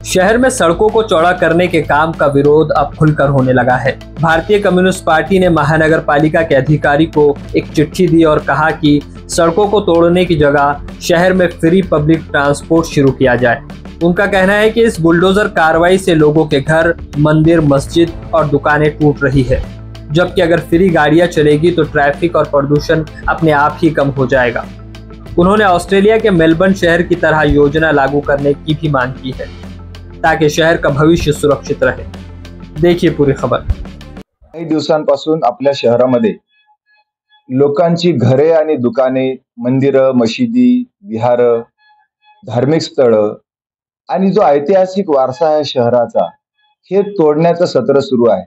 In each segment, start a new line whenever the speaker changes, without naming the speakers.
शहर में सड़कों को चौड़ा करने के काम का विरोध अब खुलकर होने लगा है। भारतीय कम्युनिस्ट पार्टी ने महानगर पालिका के अधिकारी को एक चिट्ठी दी और कहा कि सड़कों को तोड़ने की जगह शहर में फ्री पब्लिक ट्रांसपोर्ट शुरू किया जाए। उनका कहना है कि इस बुलडोजर कार्रवाई से लोगों के घर, मंदिर, मस्जिद और दुकानें टूट रही है, जबकि अगर फ्री गाड़ियां चलेगी तो ट्रैफिक और प्रदूषण अपने आप ही कम हो जाएगा। उन्होंने ऑस्ट्रेलिया के मेलबर्न शहर की तरह योजना लागू करने की भी मांग की है ताकि शहर का भविष्य सुरक्षित रहे। देखिए पूरी खबर।
काही दिवसांपासून आपल्या शहरामध्ये लोकांची घरे आणि दुकाने, मंदिरं, मशिदी, विहार, धार्मिक स्थळं आणि जो ऐतिहासिक वारसा आहे शहराचा, हे तोडण्याचं सत्र सुरू आहे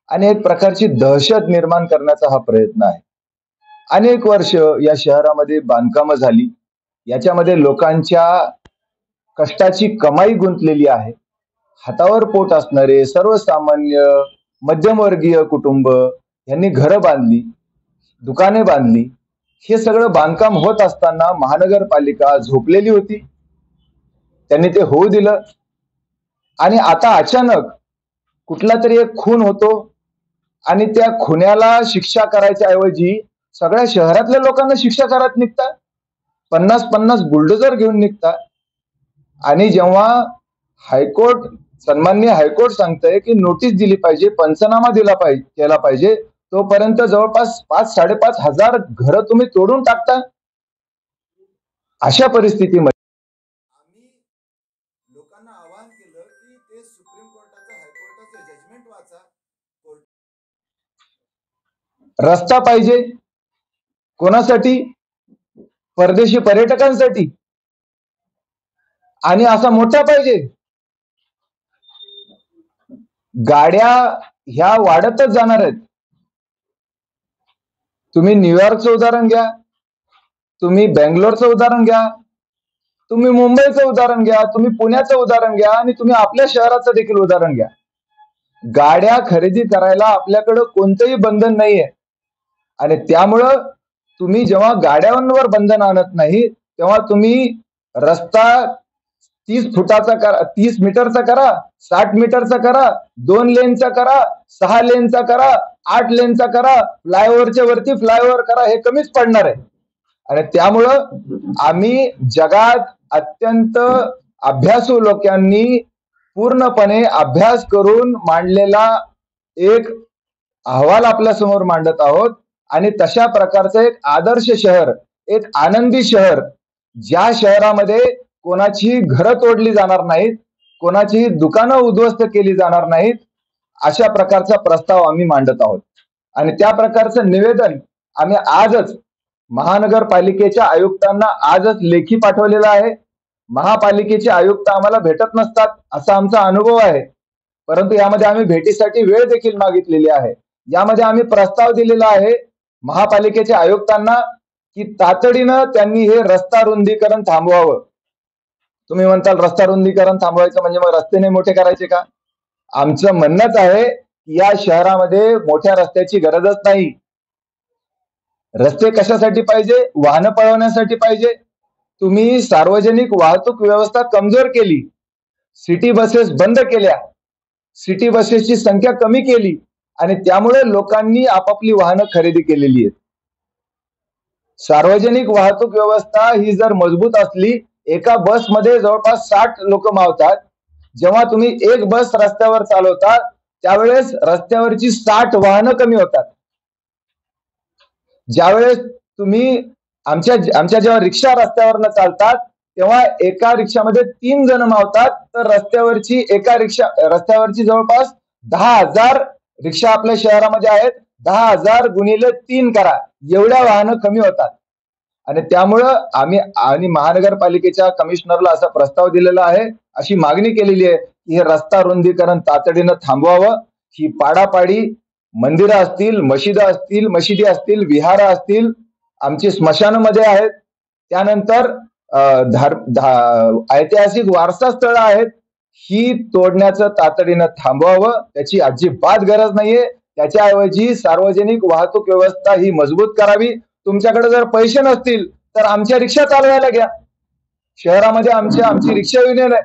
आणि एक प्रकारची दहशत निर्माण करण्याचा हा प्रयत्न आहे। अनेक वर्ष या शहरामध्ये बांधकामं झाली, याच्यामध्ये लोकांच्या कष्टाची कमाई गुंतलेली आहे। हातावर पोट असणारे सर्वसामान्य मध्यमवर्गीय कुटुंब यांनी घरं बांधली, दुकाने बांधली। हे सगळं बांधकाम होत असताना महानगरपालिका झोपलेली होती, त्यांनी ते होऊ दिलं आणि आता अचानक कुठला तरी एक खून होतो आणि त्या खुन्याला शिक्षा करायच्या ऐवजी सगळ्या शहरातल्या लोकांना शिक्षा करत निघतात, 50-50 बुलडोजर घेऊन निघतात। आणि जेव्हा हायकोर्ट, सन्माननीय हायकोर्ट सांगतंय की नोटीस दिली पाहिजे, पंचनामा केला पाहिजे, तोपर्यंत जवळपास 5-5.5 हजार घरं तुम्ही तोडून टाकता। अशा परिस्थितीमध्ये
आम्ही लोकांना आवाहन केलं की ते सुप्रीम कोर्टाचं, हायकोर्टाचं जजमेंट वाचा।
रस्ता पाहिजे कोणासाठी? परदेशी पर्यटकांसाठी, आणि असा मोठा पाहिजे। गाड्या ह्या वाढतच जाणार आहेत। तुम्ही न्यूयॉर्कचं उदाहरण घ्या, तुम्ही बेंगलोरचं उदाहरण घ्या, तुम्ही मुंबईचं उदाहरण घ्या, तुम्ही पुण्याचं उदाहरण घ्या आणि तुम्ही आपल्या शहराचं देखील उदाहरण घ्या। गाड्या खरेदी करायला आपल्याकडे कोणतंही बंधन नाहीये आणि त्यामुळं तुम्ही जेव्हा गाड्यांवर बंधन आणत नाही तेव्हा तुम्ही रस्ता 30 फुटाचा करा, 30 मीटरचा करा, 60 मीटरचा करा, 2 लेनचा करा, 6 लेनचा करा, 8 लेनचा करा, फ्लायओव्हरच्या वरती फ्लायओव्हर करा, हे कमीच पडणार आहे। आणि त्यामुळं आम्ही जगात अत्यंत अभ्यासू लोकांनी पूर्णपणे अभ्यास करून मांडलेला एक अहवाल आपल्या समोर मांडत आहोत आणि तशा प्रकारचं एक आदर्श शहर, एक आनंदी शहर, ज्या शहरामध्ये कोणाची घरं तोडली जाणार नाहीत, कोणाची दुकानं उद्ध्वस्त केली जाणार नाहीत, अशा प्रकारचा प्रस्ताव आम्ही मांडत आहोत। आणि त्या प्रकारचं निवेदन आम्ही आजच महानगरपालिकेच्या आयुक्तांना आजच लेखी पाठवलेलं आहे। महापालिकेचे आयुक्त आम्हाला भेटत नसतात असा आमचा अनुभव आहे, परंतु यामध्ये आम्ही भेटीसाठी वेळ देखील मागितलेली आहे। यामध्ये आम्ही प्रस्ताव दिलेला आहे महापालिकेचे आयुक्तांना की तातडीनं त्यांनी हे रस्ता रुंदीकरण थांबवावं। तुम्ही म्हणताल रस्ता रुंदीकरण थांबवायचं म्हणजे मग रस्ते नाही मोठे करायचे का? आमचं म्हणणंच आहे की या शहरामध्ये मोठ्या रस्त्याची गरजच नाही। रस्ते कशासाठी पाहिजे? वाहनं पळवण्यासाठी पाहिजे। तुम्ही सार्वजनिक वाहतूक व्यवस्था कमजोर केली, सिटी बसेस बंद केल्या, सिटी बसेसची संख्या कमी केली आणि त्यामुळे लोकांनी आपापली वाहनं खरेदी केलेली आहेत। सार्वजनिक वाहतूक व्यवस्था ही जर मजबूत असली, एका बसमध्ये जवळपास 60 लोक मावतात, जेव्हा तुम्ही एक बस रस्त्यावर चालवता त्यावेळेस रस्त्यावरची 60 वाहनं कमी होतात। ज्यावेळेस तुम्ही आमच्या जेव्हा रिक्षा रस्त्यावरनं चालतात तेव्हा एका रिक्षामध्ये 3 जण मावतात, तर रस्त्यावरची जवळपास 10,000 रिक्षा आपल्या शहरामध्ये आहेत। 10,000 गुणिले 3 करा, एवढ्या वाहनं कमी होतात। आणि त्यामुळं आम्ही आणि महानगरपालिकेच्या कमिशनरला असा प्रस्ताव दिलेला आहे, अशी मागणी केलेली आहे की हे रस्ता रुंदीकरण तातडीनं थांबवावं। ही पाडापाडी मंदिरं असतील, मशिदी असतील, विहार असतील, आमची स्मशानामध्ये आहेत, त्यानंतर ऐतिहासिक वारसा स्थळं आहेत, ही तोडण्याचं तातडीनं थांबवावं। त्याची अजिबात गरज नाहीये। त्याच्याऐवजी सार्वजनिक वाहतूक व्यवस्था ही मजबूत करावी। तुमच्याकडे जर पैसे नसतील तर आमच्या रिक्षा चालवायला घ्या। शहरामध्ये आमची रिक्षा युनियन आहे,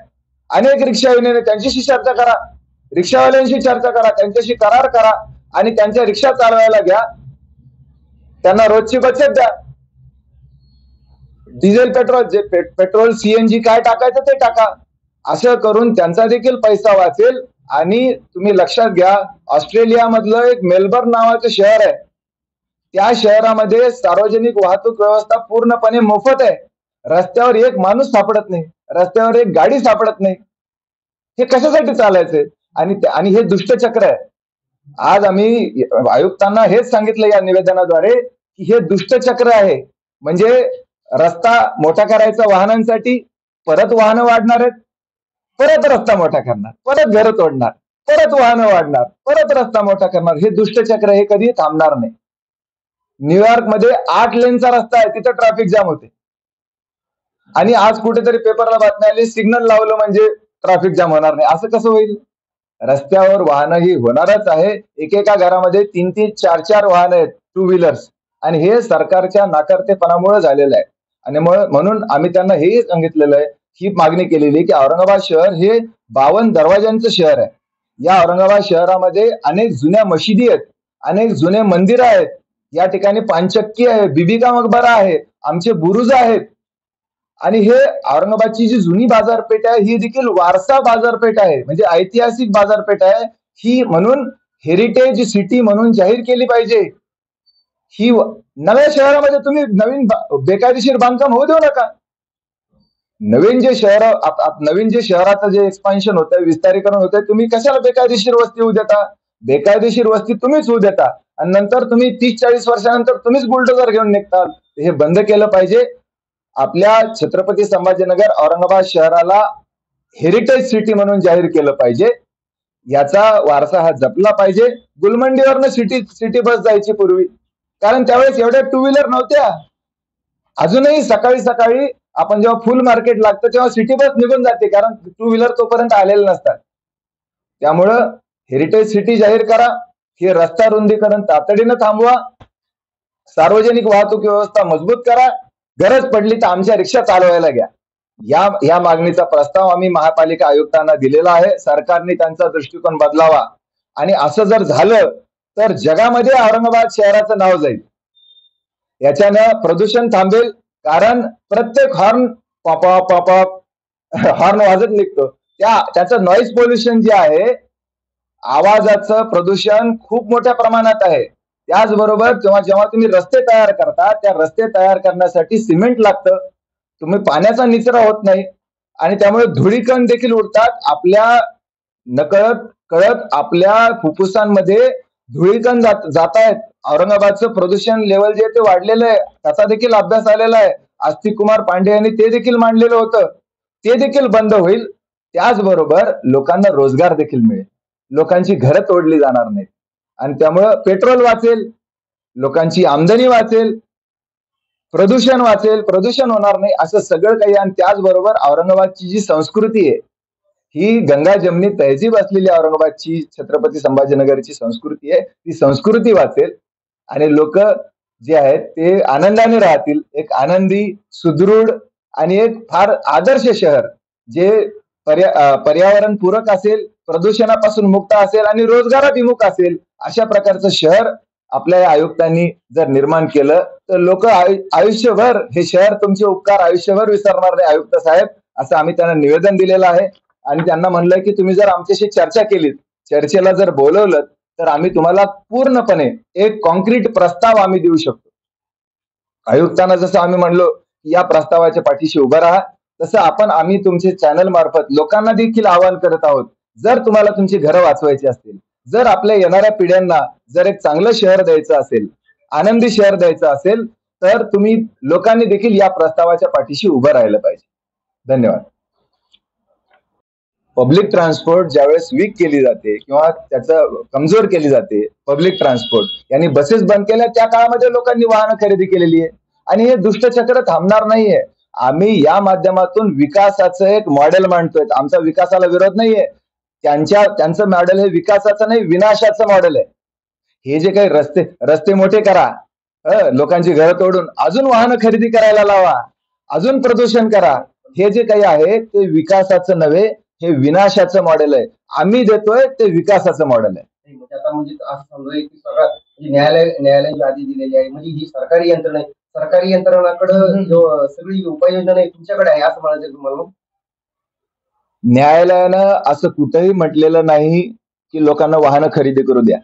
अनेक रिक्षा युनियन, त्यांच्याशी चर्चा करा, रिक्षावाल्यांशी चर्चा करा, त्यांच्याशी करार करा आणि त्यांच्या रिक्षा चालवायला घ्या, त्यांना रोजची बचत द्या. डिझेल पेट्रोल, जे पेट्रोल सीएनजी काय टाकायचं ते टाका. असं करून त्यांचा देखील पैसा वाचेल. आणि तुम्ही लक्षात घ्या, ऑस्ट्रेलियामधलं एक मेलबर्न नावाचं शहर आहे, त्या शहरामध्ये सार्वजनिक वाहतूक व्यवस्था पूर्णपणे मोफत आहे. रस्त्यावर एक माणूस सापडत नाही, रस्त्यावर एक गाडी सापडत नाही. हे कशासाठी चालायचंय? आणि हे दुष्टचक्र आहे. आज आम्ही आयुक्तांना हेच सांगितलं या निवेदनाद्वारे की हे दुष्टचक्र आहे. म्हणजे रस्ता मोठा करायचा वाहनांसाठी, परत वाहनं वाढणार आहेत, परत रस्ता मोठा करणार, परत घरं तोडणार, परत वाहनं वाढणार, परत रस्ता मोठा करणार. हे दुष्टचक्र हे कधी थांबणार नाही. न्यूयॉर्कमध्ये 8 लेनचा रस्ता आहे, तिथं ट्रॅफिक जाम होते. आणि आज कुठेतरी पेपरला बातमी आली, सिग्नल लावलं म्हणजे ट्रॅफिक जाम होणार नाही. असं कसं होईल? रस्त्यावर वाहनं ही होणारच आहे. एकेका घरामध्ये 3-3, 4-4 वाहनं आहेत, 2 व्हीलर्स. आणि हे सरकारच्या नाकर्तेपणामुळे झालेलं आहे. आणि म्हणून आम्ही त्यांना हेही सांगितलेलं आहे, ही मागणी केलेली की औरंगाबाद शहर हे 52 दरवाजांचं शहर आहे. या औरंगाबाद शहरामध्ये अनेक जुन्या मशिदी आहेत, अनेक जुने मंदिरं आहेत, या ठिकाणी पानचक्की आहे, बिबिका मकबरा आहे, आमचे बुरुज आहेत. आणि हे औरंगाबादची जी जुनी बाजारपेठ आहे ही देखील वारसा बाजारपेठ आहे, म्हणजे ऐतिहासिक बाजारपेठ आहे ही. म्हणून हेरिटेज सिटी म्हणून जाहीर केली पाहिजे. ही नव्या शहरामध्ये तुम्ही नवीन बेकायदेशीर बांधकाम होऊ देऊ नका. नवीन जे शहराचं जे एक्सपान्शन होत आहे, विस्तारीकरण होत आहे, तुम्ही कशाला बेकायदेशीर वस्ती होऊ देता? बेकायदेशीर वस्ती तुम्हीच होऊ देता आणि नंतर तुम्ही 30-40 वर्षानंतर तुम्हीच बुलडोझर घेऊन निघताल. हे बंद केलं पाहिजे. आपल्या छत्रपती संभाजीनगर औरंगाबाद शहराला हेरिटेज सिटी म्हणून जाहीर केलं पाहिजे. याचा वारसा हा जपला पाहिजे. गुलमंडीवरनं सिटी बस जायची पूर्वी, कारण त्यावेळेस एवढ्या 2 व्हीलर नव्हत्या. अजूनही सकाळी सकाळी आपण जेव्हा फुल मार्केट लागतं तेव्हा सिटी बस निघून जाते, कारण 2 व्हीलर तोपर्यंत आलेले नसतात. त्यामुळं हेरिटेज सिटी जाहीर करा. हे रस्ता रुंदीकरण तातडीनं थांबवा. सार्वजनिक वाहतूक व्यवस्था मजबूत करा. गरज पडली तर आमच्या रिक्षा चालवायला घ्या. या मागणीचा प्रस्ताव आम्ही महापालिका आयुक्तांना दिलेला आहे. सरकारने त्यांचा दृष्टिकोन बदलावा. आणि असं जर झालं तर जगामध्ये औरंगाबाद शहराचं नाव जाईल. याच्यानं प्रदूषण थांबेल, कारण प्रत्येक हॉर्न हॉर्न वाजत निघतो. त्याचं नॉईज पोल्युशन जे आहे, आवाजाचं प्रदूषण खूप मोठ्या प्रमाणात आहे. त्याचबरोबर जेव्हा तुम्ही रस्ते तयार करता, त्या रस्ते तयार करण्यासाठी सिमेंट लागतं. तुम्ही पाण्याचा निचरा होत नाही आणि त्यामुळे धुळीकण देखील उडतात. आपल्या कळत आपल्या फुफ्फुसांमध्ये धुळीकण जात आहेत. औरंगाबादचं प्रदूषण लेवल जे ते वाढलेलं आहे, त्याचा देखील अभ्यास आलेला आहे. आस्तिक कुमार पांडे यांनी ते देखील मांडलेलं होतं. ते देखील बंद होईल. त्याचबरोबर लोकांना रोजगार देखील मिळेल. लोकांची घरं तोडली जाणार नाहीत आणि त्यामुळं पेट्रोल वाचेल, लोकांची आमदनी वाचेल, प्रदूषण वाचेल, प्रदूषण होणार नाही, असं सगळं काही. आणि त्याचबरोबर औरंगाबादची जी संस्कृती आहे, ही गंगा जमनी तहजीब असलेली औरंगाबादची छत्रपती संभाजीनगरची संस्कृती आहे, ती संस्कृती वाचेल आणि लोक जे आहेत ते आनंदाने राहतील. एक आनंदी, सुदृढ आणि एक फार आदर्श शहर, जे पर्यावरण पूरक असेल, प्रदूषणापासून मुक्त असेल आणि रोजगाराभिमुख असेल, अशा प्रकारचं शहर आपल्या आयुक्तांनी जर निर्माण केलं तर लोक आयुष्यभर, हे शहर तुमचे उपकार आयुष्यभर विसरणार नाही आयुक्त साहेब, असं आम्ही त्यांना निवेदन दिलेलं आहे. आणि त्यांना म्हणलंय की तुम्ही जर आमच्याशी चर्चा केलीत, चर्चेला जर बोलवलं, तर आम्ही तुम्हाला पूर्णपणे एक कॉन्क्रीट प्रस्ताव आम्ही देऊ शकतो. आयुक्तांना जसं आम्ही म्हणलो की या प्रस्तावाच्या पाठीशी उभं राहा, तसं आम्ही तुमचे चॅनल मार्फत लोकांना देखील आवाहन करत आहोत. जर तुम्हाला तुमची घरं वाचवायची असतील, जर आपल्या येणाऱ्या पिढ्यांना जर एक चांगलं शहर द्यायचं असेल, आनंदी शहर द्यायचं असेल, तर तुम्ही लोकांनी देखील या प्रस्तावाच्या पाठीशी उभं राहिलं पाहिजे. धन्यवाद. पब्लिक ट्रान्सपोर्ट ज्यावेळेस वीक केली जाते किंवा त्याचं कमजोर केली जाते, पब्लिक ट्रान्सपोर्ट यांनी बसेस बंद केल्या, त्या काळामध्ये लोकांनी वाहनं खरेदी केलेली आहे. आणि हे दुष्टचक्र थांबणार नाहीये. आम्ही या माध्यमातून विकासाचं एक मॉडेल मांडतोय. आमचा विकासाला विरोध नाहीये. त्यांचं मॉडेल हे विकासाचं नाही, विनाशाचं मॉडेल आहे. हे जे काही रस्ते मोठे करा, लोकांची घरं तोडून अजून वाहनं खरेदी करायला लावा, अजून प्रदूषण करा, हे जे काही आहे ते विकासाचं नव्हे, हे विनाशाचं मॉडेल आहे. आम्ही देतोय ते विकासाचं मॉडेल आहे.
म्हणजे आता म्हणजे असं समजा की सगळं म्हणजे न्यायालयाची आधी दिलेली आहे, म्हणजे ही सरकारी यंत्रणा आहे. सरकारी यंत्रणाकडे सगळी उपाययोजना आहे तुमच्याकडे आहे असं म्हणायचं तुम्हाला?
न्यायालयानं असं कुठेही म्हटलेलं नाही की लोकांना वाहनं खरेदी करू द्या.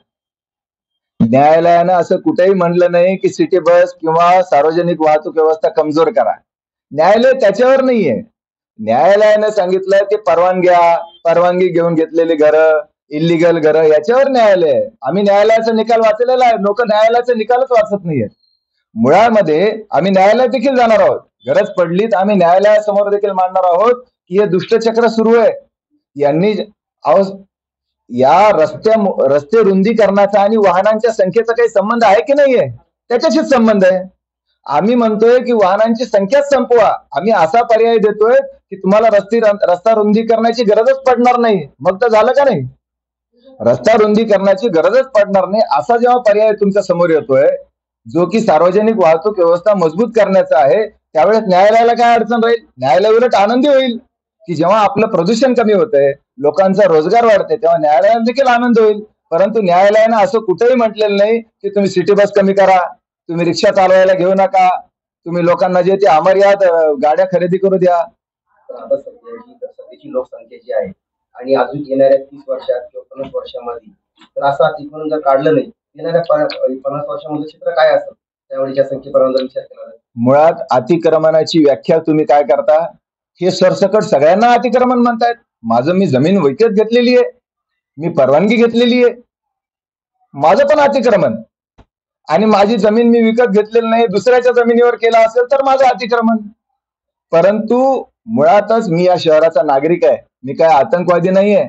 न्यायालयानं असं कुठेही म्हणलं नाही की सिटी बस किंवा सार्वजनिक वाहतूक व्यवस्था कमजोर करा. न्यायालय त्याच्यावर नाहीये. न्यायालयानं सांगितलं की परवानगी घेऊन घेतलेली घरं, इलिगल घरं, याच्यावर न्यायालय आहे. आम्ही न्यायालयाचा निकाल वाचलेला आहे. लोक न्यायालयाचा निकालच वाचत नाहीये. मुळामध्ये आम्ही न्यायालयात देखील जाणार आहोत. गरज पडली तर आम्ही न्यायालयासमोर देखील मांडणार आहोत की हे दुष्टचक्र सुरू आहे. यांनी या रस्ते रुंदीकरणाचा आणि वाहनांच्या संख्येचा काही संबंध आहे की नाहीये? त्याच्याशीच संबंध आहे. आम्ही म्हणतोय की वाहनांची संख्याच संपवा. आम्ही असा पर्याय देतोय की तुम्हाला रस्ता रुंदीकरणाची गरजच पडणार नाही. मग तर झालं का नाही? रस्ता रुंदीकरणाची गरजच पडणार नाही असा जेव्हा पर्याय तुमच्या समोर येतोय, जो की सार्वजनिक वाहतूक व्यवस्था मजबूत करण्याचा आहे, त्यावेळेस न्यायालयाला काय अडचण राहील? न्यायालय उलट आनंदी होईल की जेव्हा आपलं प्रदूषण कमी होतंय, लोकांचा रोजगार वाढते, तेव्हा न्यायालयाला देखील आनंद होईल. परंतु न्यायालयानं असं कुठेही म्हटलेलं नाही की तुम्ही सिटी बस कमी करा, तुम्ही रिक्षा चालवायला घेऊ नका, तुम्ही लोकांना जे ते अमर्याद गाड्या खरेदी करू द्या.
आता सध्याची लोकसंख्या जी आहे आणि अजून येणाऱ्या 30 वर्षात किंवा 50 वर्षामध्ये तर असं अतिक्रमण जर काढलं नाही, येणाऱ्या 50 वर्षामध्ये चित्र काय असेल त्यावेळेच्या संख्येपर्यंत विचार केला जाईल?
मुळात अतिक्रमणाची व्याख्या तुम्ही काय करता? हे सरसकट सगळ्यांना अतिक्रमण म्हणतायत. मी जमीन विकत घेतलेली आहे, मी परवानगी घेतलेली आहे, माझं पण अतिक्रमण. आणि माझी जमीन मी विकत घेतलेली नाही, दुसऱ्याच्या जमिनीवर केला असेल तर माझं अतिक्रमण. परंतु मुळातच मी या शहराचा नागरिक आहे. मी काय आतंकवादी नाहीये.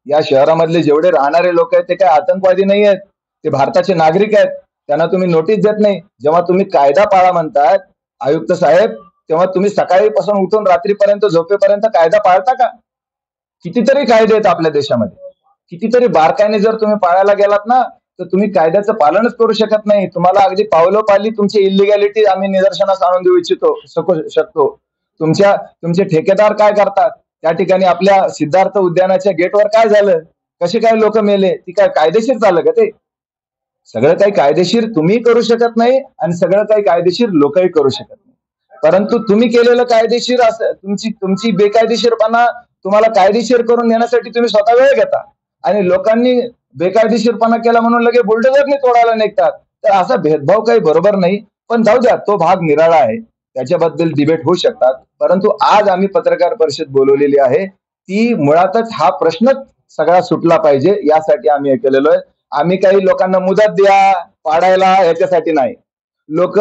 या शहरामधले जेवढे राहणारे लोक आहेत ते काय आतंकवादी नाही आहेत. ते भारताचे नागरिक आहेत. त्यांना तुम्ही नोटीस देत नाही. जेव्हा तुम्ही कायदा पाळा म्हणतात आयुक्त साहेब, तेव्हा तुम्ही सकाळीपासून उठून रात्रीपर्यंत झोपेपर्यंत कायदा पाळता का? कितीतरी कायदे आहेत आपल्या देशामध्ये. कितीतरी बारकाईने जर तुम्ही पाळायला गेलात ना, तर तुम्ही कायद्याचं पालनच करू शकत नाही. तुम्हाला अगदी पावलोपाली तुमची इलिगॅलिटी आम्ही निदर्शनास आणून देऊ शकतो. तुमचे ठेकेदार काय करतात? त्या ठिकाणी आपल्या सिद्धार्थ उद्यानाच्या गेटवर काय झालं? कसे काय लोक मेले? ती काय कायदेशीर झालं का ते? सगळं काही कायदेशीर तुम्ही करू शकत नाही आणि सगळं काही कायदेशीर लोकही करू शकत नाही. परंतु तुम्ही केलेलं कायदेशीर असं तुमची बेकायदेशीरपणा तुम्हाला कायदेशीर करून देण्यासाठी तुम्ही स्वतः वेळ घेता आणि लोकांनी बेकायदेशीरपणा केला म्हणून लगेच बुलडोझरने तोडायला निघतात. तर असा भेदभाव काही बरोबर नाही. पण जाऊ द्या, तो भाग निराळा आहे, त्याच्याबद्दल डिबेट होऊ शकतात. परंतु आज आम्ही पत्रकार परिषद बोलवलेली आहे, ती मुळातच हा प्रश्नच सगळा सुटला पाहिजे यासाठी आम्ही हे केलेलो आहे. आम्ही काही लोकांना मुदत द्या पाडायला याच्यासाठी नाही. लोक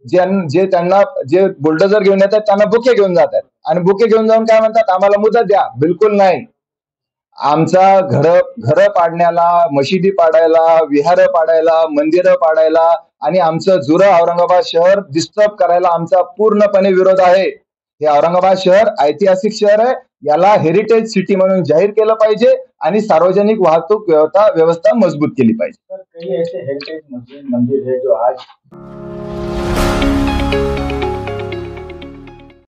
जे बुलडोझर घेऊन येतात त्यांना बुके घेऊन जातात आणि बुके घेऊन जाऊन काय म्हणतात, आम्हाला मुदत द्या. बिलकुल नाही. आमचा घर पाडण्याला, मशिदी पाडायला, विहार पाडायला, मंदिरं पाडायला आणि आमचं जुरं औरंगाबाद शहर डिस्टर्ब करायला आमचा पूर्णपणे विरोध आहे. हे औरंगाबाद शहर ऐतिहासिक शहर आहे. याला हेरिटेज सिटी म्हणून जाहीर केलं पाहिजे आणि सार्वजनिक वाहतूक व्यवस्था मजबूत केली पाहिजे.
काही ऐसे हेरिटेज मंदिर है जो आज